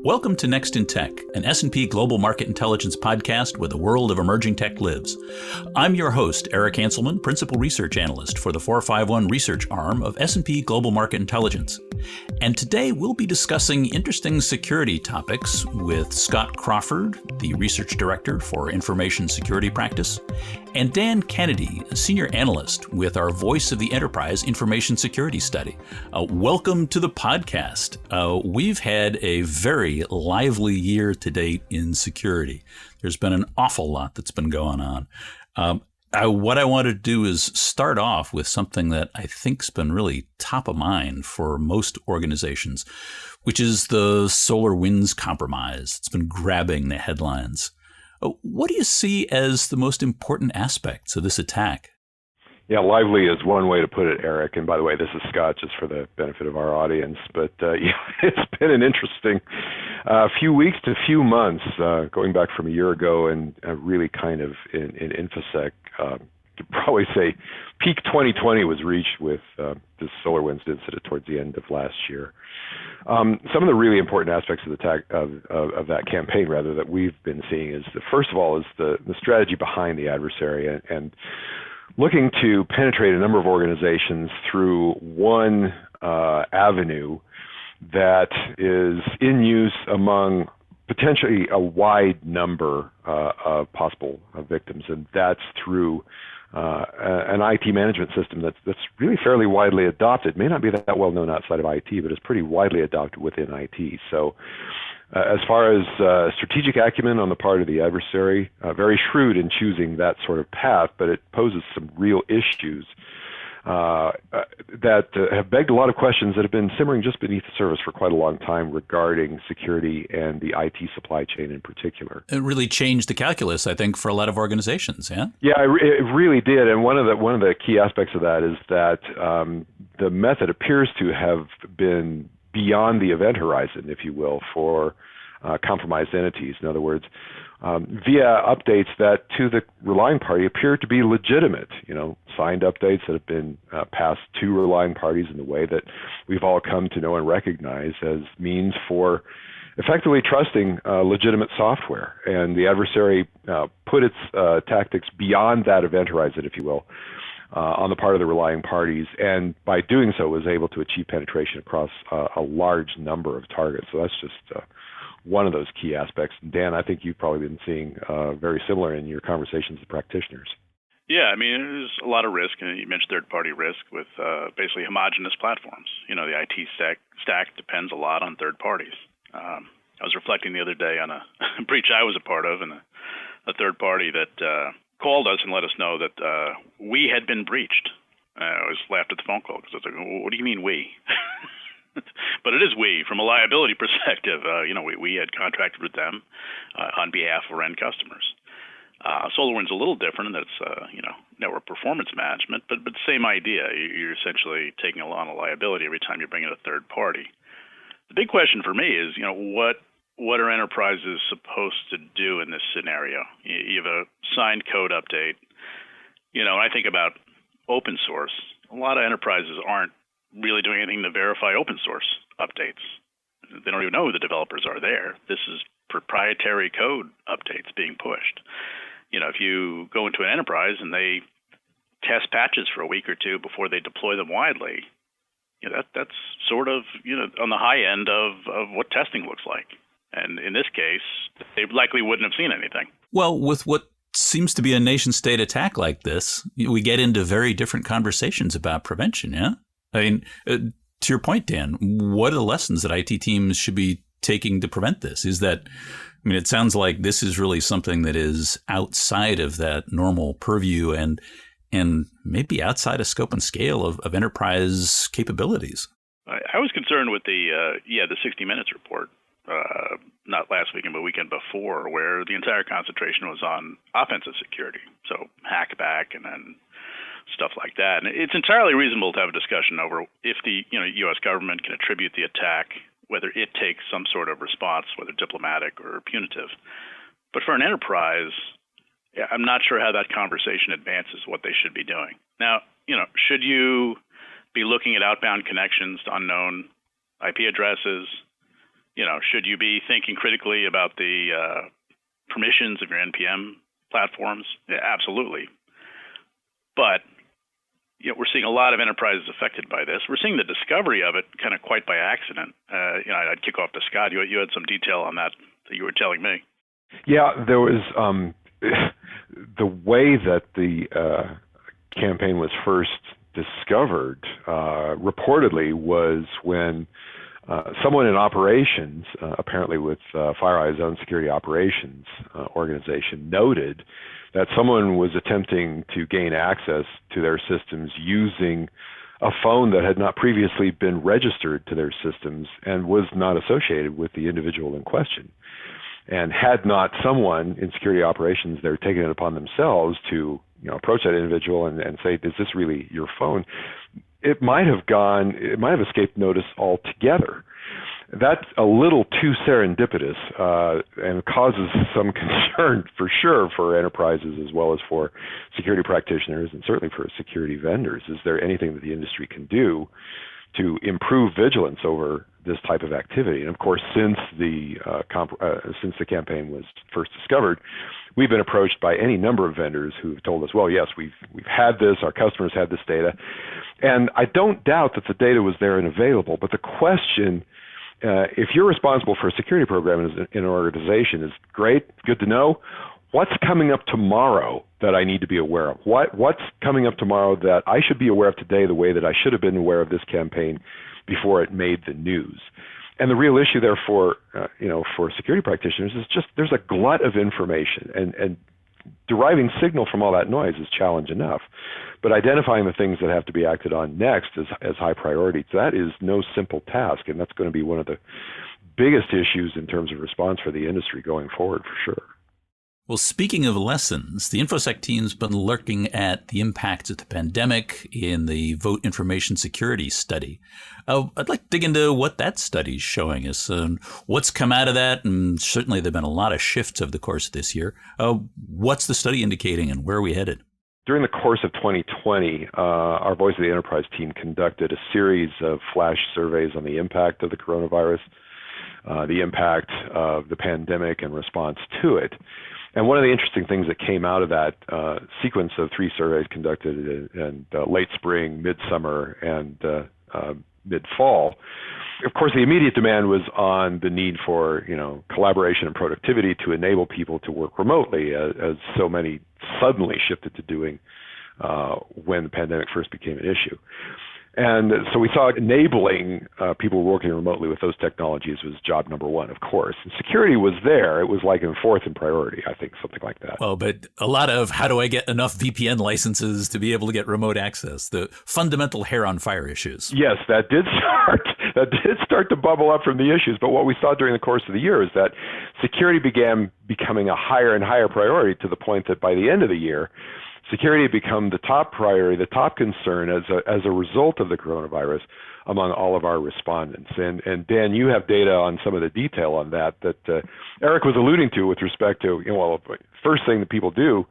Welcome to Next in Tech, an S&P Global Market Intelligence podcast where the world of emerging tech lives. I'm your host, Eric Hanselman, Principal Research Analyst for the 451 Research arm of S&P Global Market Intelligence. And today we'll be discussing interesting security topics with Scott Crawford, the Research Director for Information Security Practice, and Dan Kennedy, a Senior Analyst with our Voice of the Enterprise Information Security Study. Welcome to the podcast. We've had a very lively year to date in security. There's been an awful lot that's been going on. What I want to do is start off with something that I think's been really top of mind for most organizations, which is the SolarWinds Compromise. It's been grabbing the headlines. What do you see as the most important aspects of this attack? Yeah, lively is one way to put it, Eric. And by the way, this is Scott, just for the benefit of our audience. But it's been an interesting few weeks to few months, going back from a year ago, and really kind of in InfoSec. You could probably say peak 2020 was reached with this SolarWinds incident towards the end of last year. Some of the really important aspects of the of that campaign, rather, that we've been seeing is, first of all, is the strategy behind the adversary and looking to penetrate a number of organizations through one avenue that is in use among potentially a wide number of possible victims, and that's through an IT management system that's really fairly widely adopted. May not be that well known outside of IT, but it's pretty widely adopted within IT. So as far as strategic acumen on the part of the adversary, very shrewd in choosing that sort of path, but it poses some real issues that have begged a lot of questions that have been simmering just beneath the surface for quite a long time regarding security and the IT supply chain in particular. It really changed the calculus, I think, for a lot of organizations, yeah? Yeah, it really did. And one of the key aspects of that is that the method appears to have been beyond the event horizon, if you will, for compromised entities. In other words, via updates that to the relying party appear to be legitimate, signed updates that have been passed to relying parties in the way that we've all come to know and recognize as means for effectively trusting legitimate software. And the adversary put its tactics beyond that event horizon, if you will, on the part of the relying parties, and by doing so was able to achieve penetration across a large number of targets. So that's just one of those key aspects. Dan, I think you've probably been seeing very similar in your conversations with practitioners. Yeah, I mean, there's a lot of risk, and you mentioned third-party risk with basically homogeneous platforms. The IT stack depends a lot on third parties. I was reflecting the other day on a breach I was a part of, and a third party that called us and let us know that we had been breached. I was laughed at the phone call because I was like, what do you mean we? But it is we, from a liability perspective. We had contracted with them on behalf of our end customers. SolarWinds a little different in that it's network performance management, but same idea. You're essentially taking on a liability every time you bring in a third party. The big question for me is, what are enterprises supposed to do in this scenario? You have a signed code update. I think about open source. A lot of enterprises aren't really doing anything to verify open source updates. They don't even know who the developers are there. This is proprietary code updates being pushed. If you go into an enterprise and they test patches for a week or two before they deploy them widely, that's sort of on the high end of what testing looks like. And in this case, they likely wouldn't have seen anything. Well, with what seems to be a nation-state attack like this, we get into very different conversations about prevention, yeah? I mean, to your point, Dan, what are the lessons that IT teams should be taking to prevent this? It sounds like this is really something that is outside of that normal purview and maybe outside of scope and scale of enterprise capabilities. I was concerned with the 60 Minutes report. Not last weekend, but weekend before, where the entire concentration was on offensive security. So hackback and then stuff like that. And it's entirely reasonable to have a discussion over if the U.S. government can attribute the attack, whether it takes some sort of response, whether diplomatic or punitive. But for an enterprise, I'm not sure how that conversation advances what they should be doing. Now, should you be looking at outbound connections to unknown IP addresses? should you be thinking critically about the permissions of your NPM platforms? Yeah, absolutely. But we're seeing a lot of enterprises affected by this. We're seeing the discovery of it kind of quite by accident. I'd kick off to Scott. You had some detail on that you were telling me. Yeah, there was the way that the campaign was first discovered, reportedly, was when someone in operations, apparently with FireEye's own security operations organization, noted that someone was attempting to gain access to their systems using a phone that had not previously been registered to their systems and was not associated with the individual in question. And had not someone in security operations there taken it upon themselves to approach that individual and say, is this really your phone? It might have escaped notice altogether. That's a little too serendipitous and causes some concern for sure for enterprises as well as for security practitioners and certainly for security vendors. Is there anything that the industry can do to improve vigilance over this type of activity? And of course, since the campaign was first discovered, we've been approached by any number of vendors who've told us, well, yes, we've had this, our customers had this data. And I don't doubt that the data was there and available, but the question, if you're responsible for a security program in an organization, is great, good to know. What's coming up tomorrow that I need to be aware of? What's coming up tomorrow that I should be aware of today the way that I should have been aware of this campaign before it made the news? And the real issue there for security practitioners is just there's a glut of information, and deriving signal from all that noise is challenge enough. But identifying the things that have to be acted on next as high priority, that is no simple task, and that's going to be one of the biggest issues in terms of response for the industry going forward for sure. Well, speaking of lessons, the InfoSec team's been looking at the impacts of the pandemic in the Vote Information Security Study. I'd like to dig into what that study's showing us and what's come out of that. And certainly there have been a lot of shifts over the course of this year. What's the study indicating and where are we headed? During the course of 2020, our Voice of the Enterprise team conducted a series of flash surveys on the impact of the coronavirus, the impact of the pandemic and response to it. And one of the interesting things that came out of that sequence of 3 surveys conducted in late spring, midsummer, and mid-fall, of course, the immediate demand was on the need for collaboration and productivity to enable people to work remotely, as so many suddenly shifted to doing when the pandemic first became an issue. And so we saw enabling people working remotely with those technologies was job number one, of course. And security was there. It was like in fourth in priority, I think, something like that. Well, but a lot of how do I get enough VPN licenses to be able to get remote access, the fundamental hair on fire issues. Yes, that did start to bubble up from the issues. But what we saw during the course of the year is that security began becoming a higher and higher priority to the point that by the end of the year, security had become the top priority, the top concern as a result of the coronavirus among all of our respondents. And Dan, you have data on some of the detail on that Eric was alluding to with respect to, first thing that people do,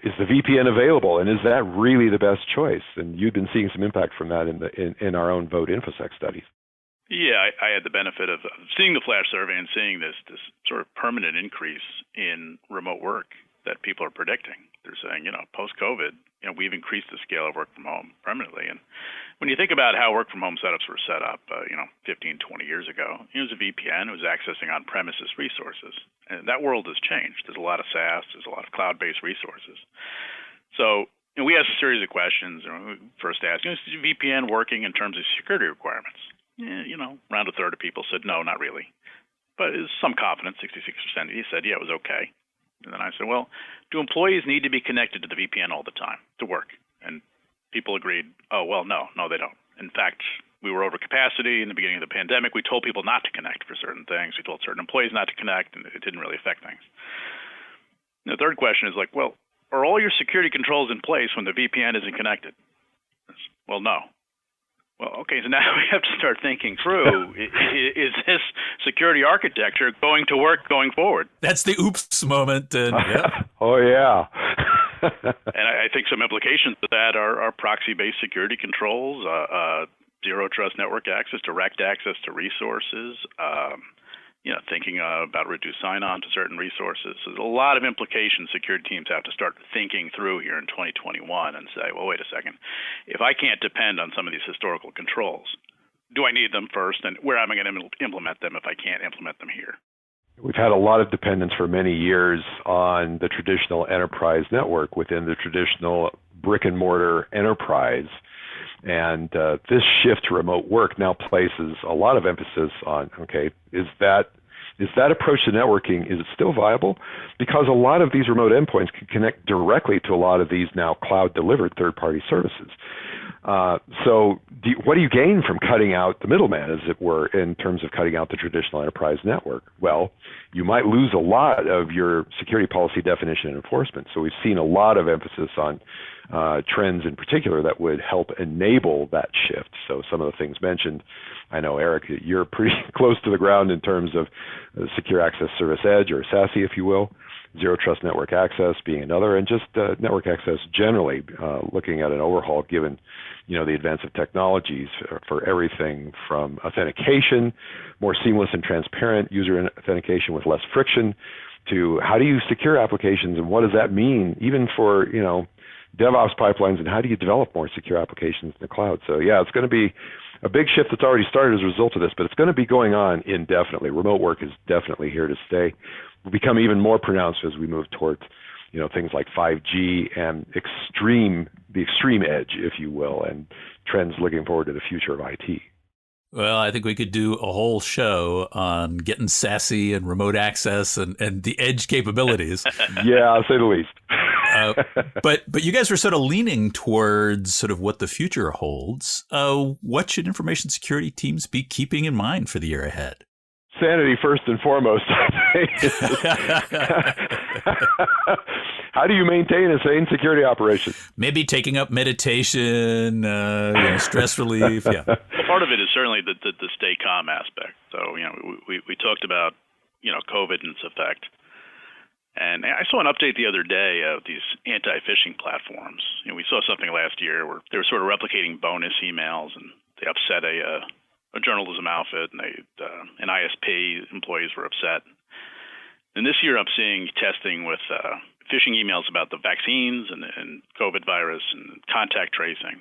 is the VPN available, and is that really the best choice? And you've been seeing some impact from that in our own Vote InfoSec studies. Yeah, I had the benefit of seeing the flash survey and seeing this sort of permanent increase in remote work that people are predicting. They're saying, post-COVID, we've increased the scale of work from home permanently. And when you think about how work from home setups were set up, 15, 20 years ago, it was a VPN. It was accessing on-premises resources. And that world has changed. There's a lot of SaaS. There's a lot of cloud-based resources. So we asked a series of questions. We first asked, is VPN working in terms of security requirements? Around a third of people said, no, not really. But there's some confidence, 66%. He said, yeah, it was okay. And then I said, well, do employees need to be connected to the VPN all the time to work? And people agreed, oh, well, no, they don't. In fact, we were over capacity in the beginning of the pandemic. We told people not to connect for certain things. We told certain employees not to connect, and it didn't really affect things. And the third question is well, are all your security controls in place when the VPN isn't connected? Well, no. Well, okay, so now we have to start thinking through, is this security architecture going to work going forward? That's the oops moment. Yeah. Oh, yeah. And I think some implications of that are proxy-based security controls, zero trust network access, direct access to resources, thinking about reduced sign-on to certain resources. So there's a lot of implications security teams have to start thinking through here in 2021 and say, well, wait a second. If I can't depend on some of these historical controls, do I need them first? And where am I going to implement them if I can't implement them here? We've had a lot of dependence for many years on the traditional enterprise network within the traditional brick and mortar enterprise. And this shift to remote work now places a lot of emphasis on, okay, is that approach to networking, is it still viable? Because a lot of these remote endpoints can connect directly to a lot of these now cloud-delivered third-party services. So what do you gain from cutting out the middleman, as it were, in terms of cutting out the traditional enterprise network? Well, you might lose a lot of your security policy definition and enforcement. So we've seen a lot of emphasis on trends in particular that would help enable that shift. So some of the things mentioned, I know, Eric, you're pretty close to the ground in terms of Secure Access Service Edge, or SASE, if you will. Zero Trust Network Access being another, and just network access generally, looking at an overhaul given, the advance of technologies for everything from authentication, more seamless and transparent user authentication with less friction, to how do you secure applications and what does that mean even for, DevOps pipelines, and how do you develop more secure applications in the cloud? So yeah, it's going to be a big shift that's already started as a result of this, but it's going to be going on indefinitely. Remote work is definitely here to stay. Will become even more pronounced as we move towards, things like 5G and the extreme edge, if you will, and trends looking forward to the future of IT. Well, I think we could do a whole show on getting SASE and remote access and the edge capabilities. Yeah, I'll say the least. But you guys are sort of leaning towards sort of what the future holds. What should information security teams be keeping in mind for the year ahead? Sanity first and foremost, I think. How do you maintain a sane security operation? Maybe taking up meditation, stress relief. Yeah. Well, part of it is certainly the stay calm aspect. So, we talked about, COVID and its effect. And I saw an update the other day of these anti-phishing platforms. We saw something last year where they were sort of replicating bonus emails, and they upset a journalism outfit, and an ISP employees were upset. And this year I'm seeing testing with phishing emails about the vaccines and COVID virus and contact tracing.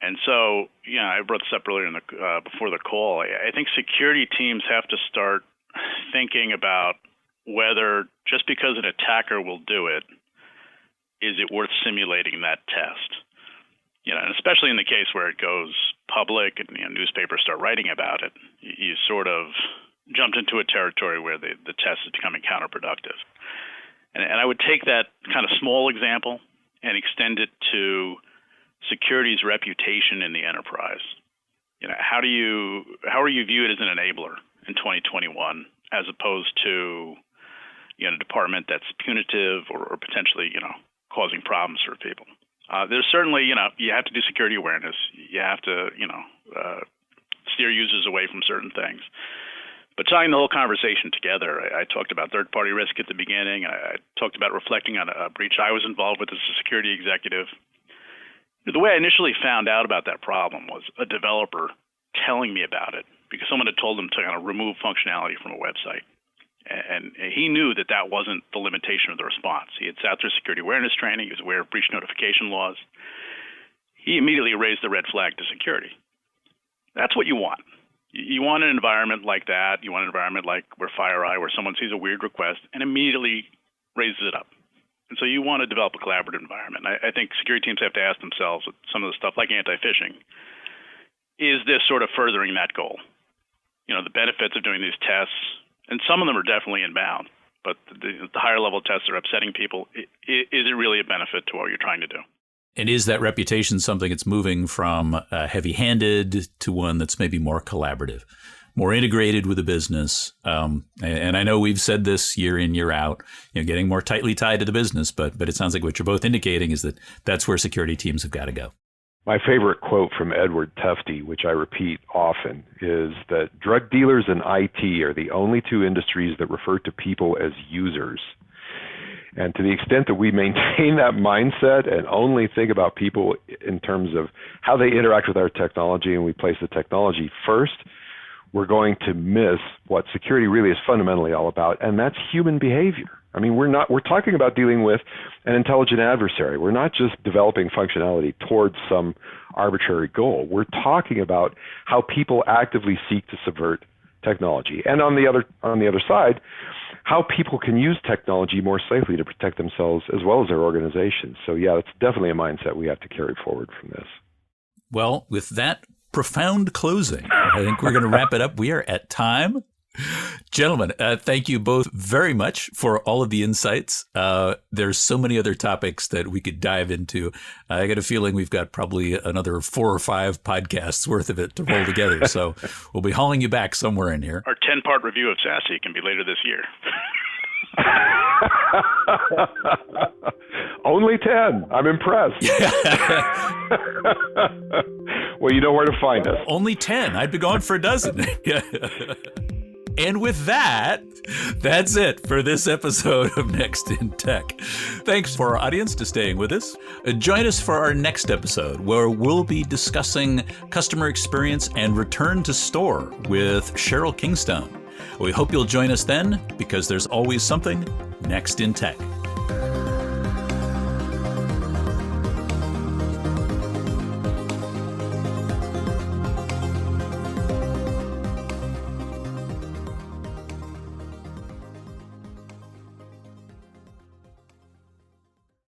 And so, I brought this up earlier before the call. I think security teams have to start thinking about whether just because an attacker will do it, is it worth simulating that test? And especially in the case where it goes public and newspapers start writing about it, you sort of jumped into a territory where the test is becoming counterproductive. And I would take that kind of small example and extend it to security's reputation in the enterprise. How are you viewed as an enabler in 2021 as opposed to a department that's punitive or potentially causing problems for people? There's certainly, you have to do security awareness. You have to, steer users away from certain things. But tying the whole conversation together, I talked about third-party risk at the beginning. I talked about reflecting on a breach I was involved with as a security executive. The way I initially found out about that problem was a developer telling me about it because someone had told him to kind of remove functionality from a website. And he knew that wasn't the limitation of the response. He had sat through security awareness training. He was aware of breach notification laws. He immediately raised the red flag to security. That's what you want. You want an environment like that. You want an environment like where FireEye, where someone sees a weird request and immediately raises it up. And so you want to develop a collaborative environment. I think security teams have to ask themselves with some of the stuff like anti-phishing, is this sort of furthering that goal? The benefits of doing these tests, and some of them are definitely inbound, but the higher level tests are upsetting people. Is it really a benefit to what you're trying to do? And is that reputation something that's moving from heavy-handed to one that's maybe more collaborative, more integrated with the business? And I know we've said this year in, year out, getting more tightly tied to the business, but it sounds like what you're both indicating is that that's where security teams have got to go. My favorite quote from Edward Tufte, which I repeat often, is that drug dealers and IT are the only two industries that refer to people as users. And to the extent that we maintain that mindset and only think about people in terms of how they interact with our technology, and we place the technology first, we're going to miss what security really is fundamentally all about, and that's human behavior. I mean, we're talking about dealing with an intelligent adversary. We're not just developing functionality towards some arbitrary goal. We're talking about how people actively seek to subvert technology. And on the other side, how people can use technology more safely to protect themselves as well as their organizations. So yeah, it's definitely a mindset we have to carry forward from this. Well, with that profound closing, I think we're going to wrap it up. We are at time. Gentlemen, thank you both very much for all of the insights. There's so many other topics that we could dive into. I got a feeling we've got probably another 4 or 5 podcasts worth of it to roll together. So we'll be hauling you back somewhere in here. Our 10-part review of SASE can be later this year. Only 10. I'm impressed. Well, you know where to find us. Only 10. I'd be gone for a dozen. And with that, that's it for this episode of Next in Tech. Thanks for our audience to staying with us. Join us for our next episode, where we'll be discussing customer experience and return to store with Cheryl Kingstone. We hope you'll join us then, because there's always something next in tech.